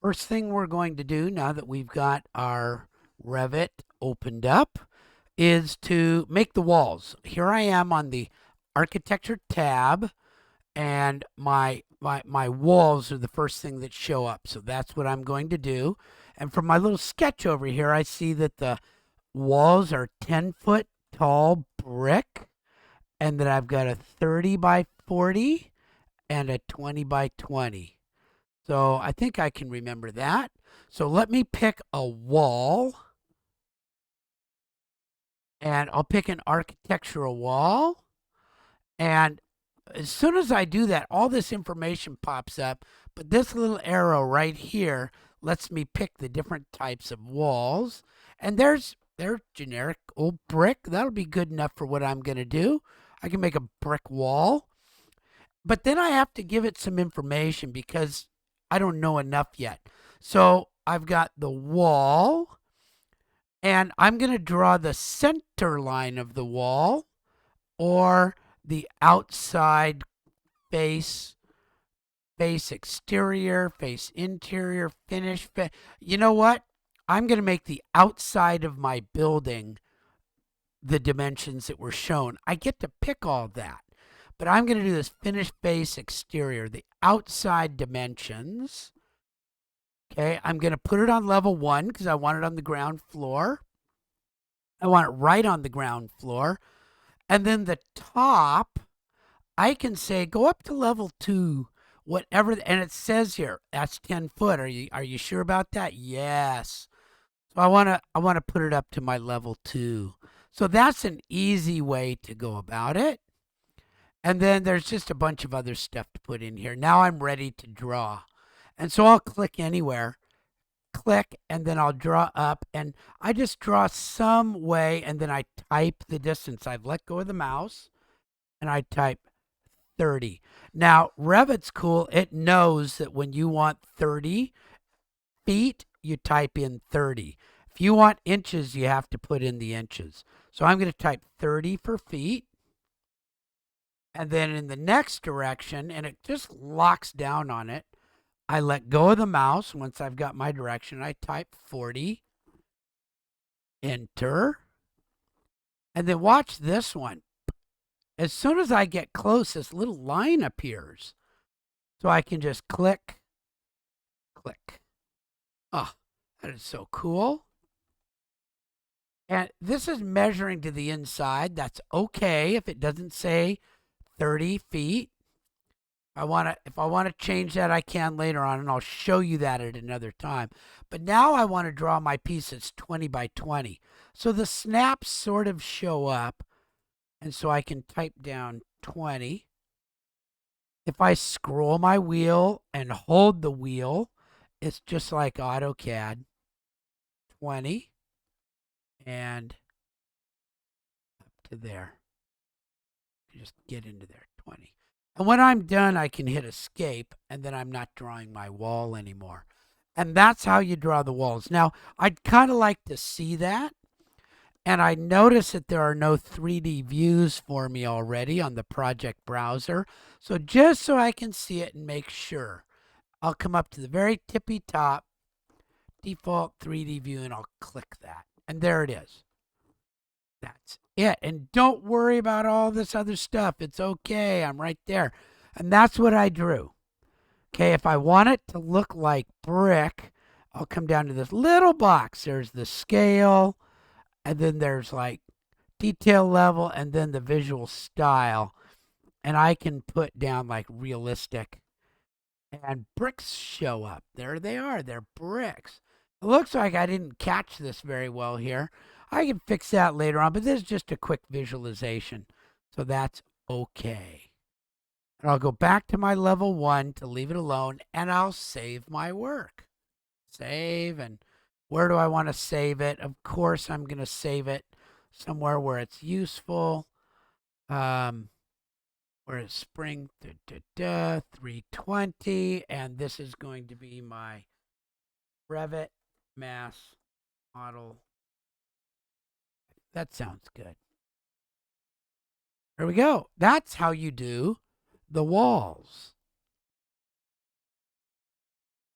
First thing we're going to do now that we've got our Revit opened up is to make the walls. Here I am on the architecture tab, and my walls are the first thing that show up. So that's what I'm going to do. And from my little sketch over here, I see that the walls are 10-foot tall brick, and that I've got a 30 by 40 and a 20 by 20. So I think I can remember that. So let me pick a wall, and I'll pick an architectural wall. And as soon as I do that, all this information pops up. But this little arrow right here lets me pick the different types of walls. And there's generic old brick. That'll be good enough for what I'm going to do. I can make a brick wall. But then I have to give it some information because I don't know enough yet. So I've got the wall, and I'm going to draw the center line of the wall or the outside face, face exterior, face interior, finish. You know what? I'm going to make the outside of my building the dimensions that were shown. I get to pick all that. But I'm going to do this finish face exterior, the outside dimensions. Okay, I'm going to put it on level 1 because I want it on the ground floor. I want it right on the ground floor. And then the top, I can say go up to level 2, whatever. And it says here, that's 10 foot. Are you sure about that? Yes. So I want to put it up to my level 2. So that's an easy way to go about it. And then there's just a bunch of other stuff to put in here. Now I'm ready to draw. And so I'll click anywhere, click, and then I'll draw up. And I just draw some way, and then I type the distance. I've let go of the mouse, and I type 30. Now, Revit's cool. It knows that when you want 30 feet, you type in 30. If you want inches, you have to put in the inches. So I'm going to type 30 for feet. And then in the next direction, and it just locks down on it, I let go of the mouse. Once I've got my direction, I type 40, enter, and then watch this one. As soon as I get close, this little line appears. So I can just click, click. Oh, that is so cool. And this is measuring to the inside. That's okay if it doesn't say 30 feet. If I want to change that, I can later on, and I'll show you that at another time. But now I want to draw my piece that's 20 by 20. So the snaps sort of show up, and so I can type down 20. If I scroll my wheel and hold the wheel, it's just like AutoCAD. 20 and up to there. Just get into there, 20. And when I'm done, I can hit escape, and then I'm not drawing my wall anymore. And that's how you draw the walls. Now, I'd kind of like to see that. And I notice that there are no 3D views for me already on the project browser. So just so I can see it and make sure, I'll come up to the very tippy top, default 3D view, and I'll click that. And there it is. That's it. And don't worry about all this other stuff. It's okay. I'm right there. And that's what I drew. Okay, if I want it to look like brick, I'll come down to this little box. There's the scale, and then there's like detail level, and then the visual style. And I can put down like realistic. And bricks show up. There they are. They're bricks. It looks like I didn't catch this very well here. I can fix that later on, but this is just a quick visualization. So that's okay. And I'll go back to my level 1 to leave it alone, and I'll save my work. Save, and where do I want to save it? Of course, I'm going to save it somewhere where it's useful. Where it's spring 320, and this is going to be my Revit mass model. That sounds good. There we go. That's how you do the walls.